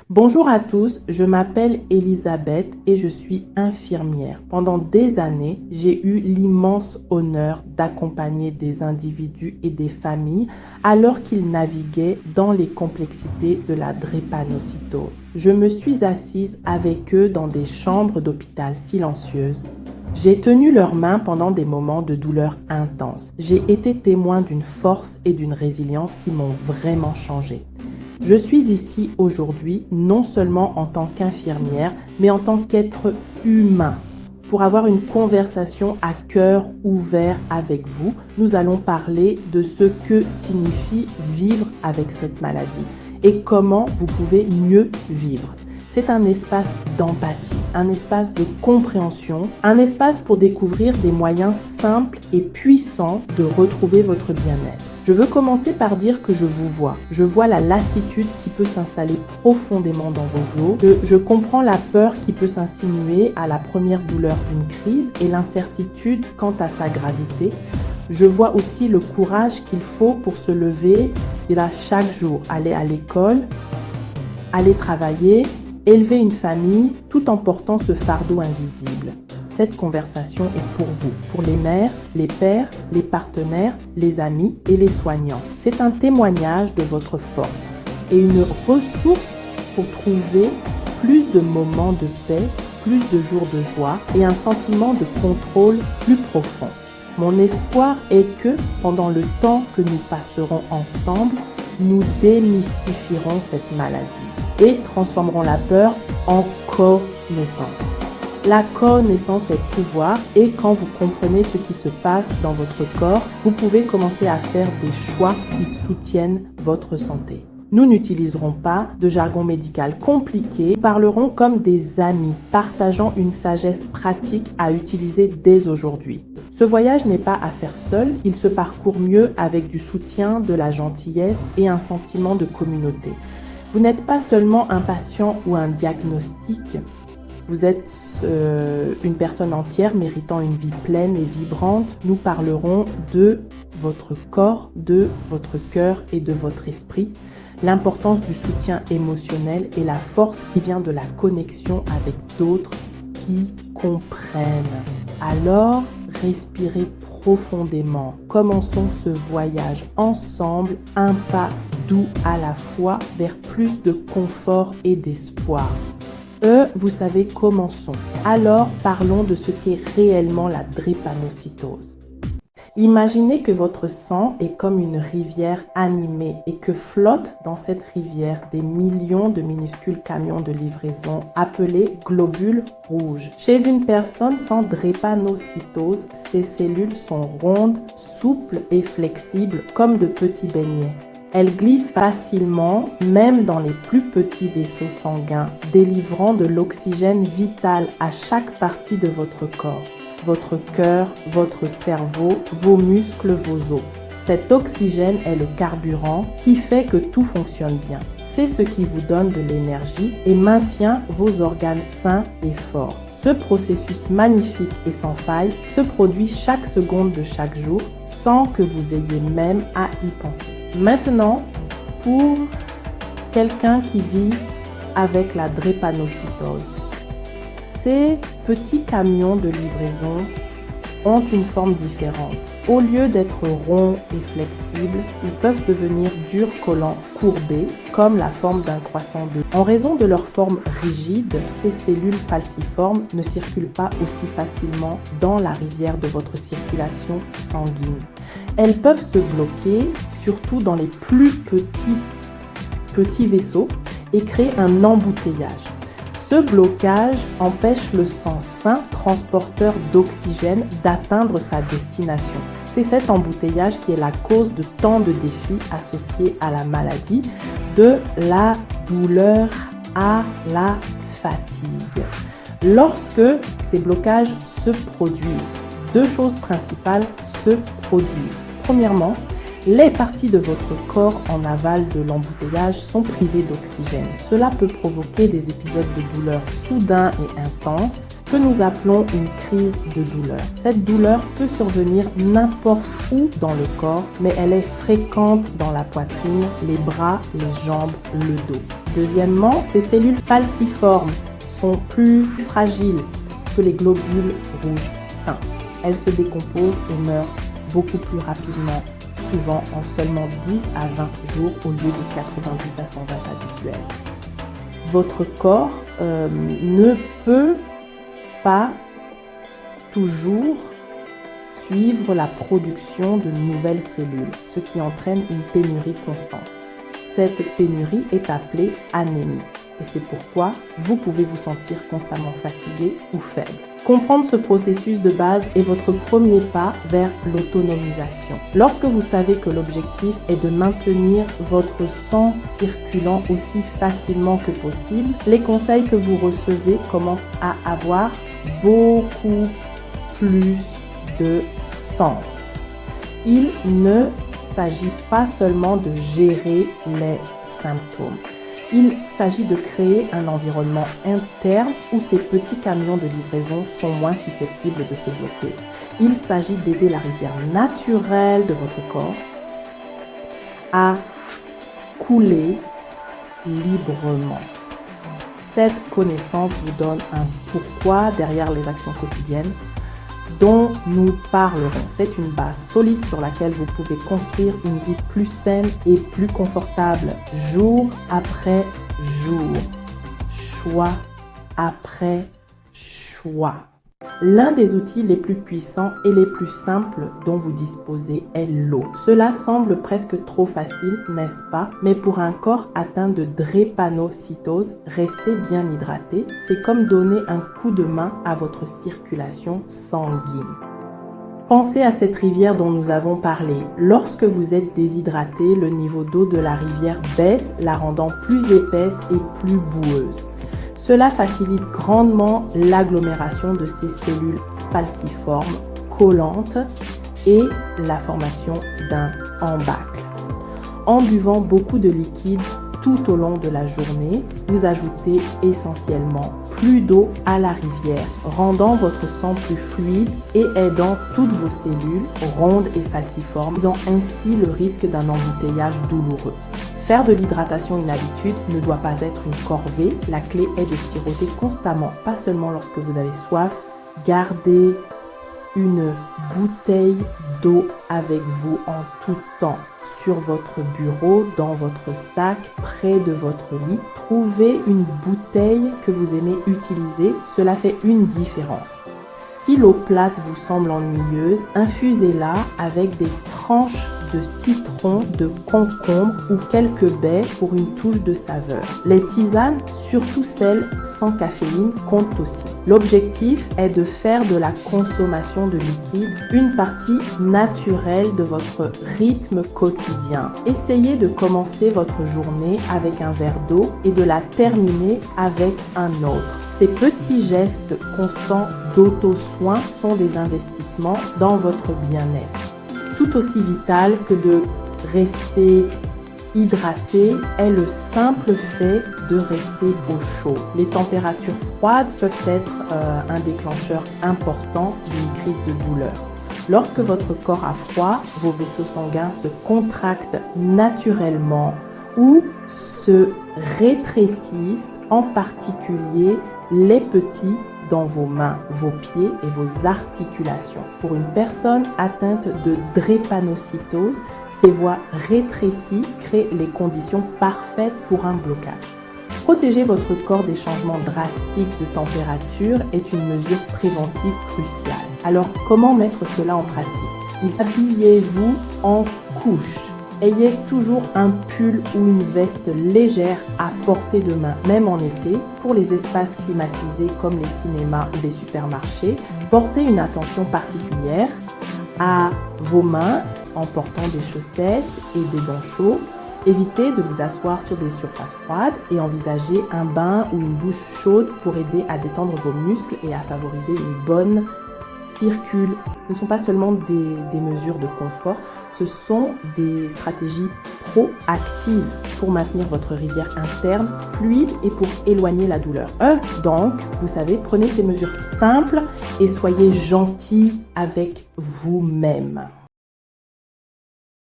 Bonjour à tous, je m'appelle Elisabeth et je suis infirmière. Pendant des années, j'ai eu l'immense honneur d'accompagner des individus et des familles alors qu'ils naviguaient dans les complexités de la drépanocytose. Je me suis assise avec eux dans des chambres d'hôpital silencieuses. J'ai tenu leurs mains pendant des moments de douleur intense. J'ai été témoin d'une force et d'une résilience qui m'ont vraiment changé. Je suis ici aujourd'hui non seulement en tant qu'infirmière, mais en tant qu'être humain. Pour avoir une conversation à cœur ouvert avec vous, nous allons parler de ce que signifie vivre avec cette maladie et comment vous pouvez mieux vivre. C'est un espace d'empathie, un espace de compréhension, un espace pour découvrir des moyens simples et puissants de retrouver votre bien-être. Je veux commencer par dire que je vous vois. Je vois la lassitude qui peut s'installer profondément dans vos os. Je comprends la peur qui peut s'insinuer à la première douleur d'une crise et l'incertitude quant à sa gravité. Je vois aussi le courage qu'il faut pour se lever et là, chaque jour, aller à l'école, aller travailler, élever une famille tout en portant ce fardeau invisible. Cette conversation est pour vous, pour les mères, les pères, les partenaires, les amis et les soignants. C'est un témoignage de votre force et une ressource pour trouver plus de moments de paix, plus de jours de joie et un sentiment de contrôle plus profond. Mon espoir est que, pendant le temps que nous passerons ensemble, nous démystifierons cette maladie et transformerons la peur en connaissance. La connaissance est pouvoir et quand vous comprenez ce qui se passe dans votre corps, vous pouvez commencer à faire des choix qui soutiennent votre santé. Nous n'utiliserons pas de jargon médical compliqué, nous parlerons comme des amis, partageant une sagesse pratique à utiliser dès aujourd'hui. Ce voyage n'est pas à faire seul, il se parcourt mieux avec du soutien, de la gentillesse et un sentiment de communauté. Vous n'êtes pas seulement un patient ou un diagnostic, vous êtes une personne entière méritant une vie pleine et vibrante. Nous parlerons de votre corps, de votre cœur et de votre esprit, l'importance du soutien émotionnel et la force qui vient de la connexion avec d'autres qui comprennent. Alors, respirez profondément. Commençons ce voyage ensemble, un pas doux à la fois vers plus de confort et d'espoir. Vous savez, commençons. Alors, parlons de ce qu'est réellement la drépanocytose. Imaginez que votre sang est comme une rivière animée et que flottent dans cette rivière des millions de minuscules camions de livraison appelés globules rouges. Chez une personne sans drépanocytose, ces cellules sont rondes, souples et flexibles comme de petits beignets. Elles glissent facilement, même dans les plus petits vaisseaux sanguins, délivrant de l'oxygène vital à chaque partie de votre corps. Votre cœur, votre cerveau, vos muscles, vos os. Cet oxygène est le carburant qui fait que tout fonctionne bien. C'est ce qui vous donne de l'énergie et maintient vos organes sains et forts. Ce processus magnifique et sans faille se produit chaque seconde de chaque jour sans que vous ayez même à y penser. Maintenant, pour quelqu'un qui vit avec la drépanocytose, ces petits camions de livraison ont une forme différente. Au lieu d'être ronds et flexibles, ils peuvent devenir durs, collants, courbés, comme la forme d'un croissant d'œuf. En raison de leur forme rigide, ces cellules falciformes ne circulent pas aussi facilement dans la rivière de votre circulation sanguine. Elles peuvent se bloquer, surtout dans les plus petits vaisseaux, et créer un embouteillage. Ce blocage empêche le sang sain, transporteur d'oxygène, d'atteindre sa destination. C'est cet embouteillage qui est la cause de tant de défis associés à la maladie, de la douleur à la fatigue. Lorsque ces blocages se produisent, deux choses principales se produisent. Premièrement, les parties de votre corps en aval de l'embouteillage sont privées d'oxygène. Cela peut provoquer des épisodes de douleur soudains et intenses que nous appelons une crise de douleur. Cette douleur peut survenir n'importe où dans le corps, mais elle est fréquente dans la poitrine, les bras, les jambes, le dos. Deuxièmement, ces cellules falciformes sont plus fragiles que les globules rouges sains. Elles se décomposent et meurent beaucoup plus rapidement, souvent en seulement 10 à 20 jours au lieu de 90 à 120 habituels. Votre corps ne peut pas toujours suivre la production de nouvelles cellules, ce qui entraîne une pénurie constante. Cette pénurie est appelée anémie et c'est pourquoi vous pouvez vous sentir constamment fatigué ou faible. Comprendre ce processus de base est votre premier pas vers l'autonomisation. Lorsque vous savez que l'objectif est de maintenir votre sang circulant aussi facilement que possible, les conseils que vous recevez commencent à avoir beaucoup plus de sens. Il ne s'agit pas seulement de gérer les symptômes. Il s'agit de créer un environnement interne où ces petits camions de livraison sont moins susceptibles de se bloquer. Il s'agit d'aider la rivière naturelle de votre corps à couler librement. Cette connaissance vous donne un pourquoi derrière les actions quotidiennes dont nous parlerons. C'est une base solide sur laquelle vous pouvez construire une vie plus saine et plus confortable, jour après jour, choix après choix. L'un des outils les plus puissants et les plus simples dont vous disposez est l'eau. Cela semble presque trop facile, n'est-ce pas? Mais pour un corps atteint de drépanocytose, rester bien hydraté, c'est comme donner un coup de main à votre circulation sanguine. Pensez à cette rivière dont nous avons parlé. Lorsque vous êtes déshydraté, le niveau d'eau de la rivière baisse, la rendant plus épaisse et plus boueuse. Cela facilite grandement l'agglomération de ces cellules falciformes collantes et la formation d'un embâcle. En buvant beaucoup de liquide tout au long de la journée, vous ajoutez essentiellement plus d'eau à la rivière, rendant votre sang plus fluide et aidant toutes vos cellules rondes et falciformes, réduisant ainsi le risque d'un embouteillage douloureux. Faire de l'hydratation une habitude ne doit pas être une corvée. La clé est de siroter constamment, pas seulement lorsque vous avez soif. Gardez une bouteille d'eau avec vous en tout temps, sur votre bureau, dans votre sac, près de votre lit. Trouvez une bouteille que vous aimez utiliser, cela fait une différence. Si l'eau plate vous semble ennuyeuse, infusez-la avec des tranches de citron, de concombre ou quelques baies pour une touche de saveur. Les tisanes, surtout celles sans caféine, comptent aussi. L'objectif est de faire de la consommation de liquide une partie naturelle de votre rythme quotidien. Essayez de commencer votre journée avec un verre d'eau et de la terminer avec un autre. Ces petits gestes constants d'auto-soin sont des investissements dans votre bien-être. Tout aussi vital que de rester hydraté est le simple fait de rester au chaud. Les températures froides peuvent être un déclencheur important d'une crise de douleur. Lorsque votre corps a froid, vos vaisseaux sanguins se contractent naturellement ou se rétrécissent, en particulier les petits dans vos mains, vos pieds et vos articulations. Pour une personne atteinte de drépanocytose, ces voies rétrécies créent les conditions parfaites pour un blocage. Protéger votre corps des changements drastiques de température est une mesure préventive cruciale. Alors, comment mettre cela en pratique? Habillez-vous en couche. Ayez toujours un pull ou une veste légère à portée de main, même en été. Pour les espaces climatisés comme les cinémas ou les supermarchés, portez une attention particulière à vos mains en portant des chaussettes et des gants chauds. Évitez de vous asseoir sur des surfaces froides et envisagez un bain ou une douche chaude pour aider à détendre vos muscles et à favoriser une bonne circulation. Ce ne sont pas seulement des mesures de confort, ce sont des stratégies proactives pour maintenir votre rivière interne fluide et pour éloigner la douleur. Donc, vous savez, prenez ces mesures simples et soyez gentil avec vous-même.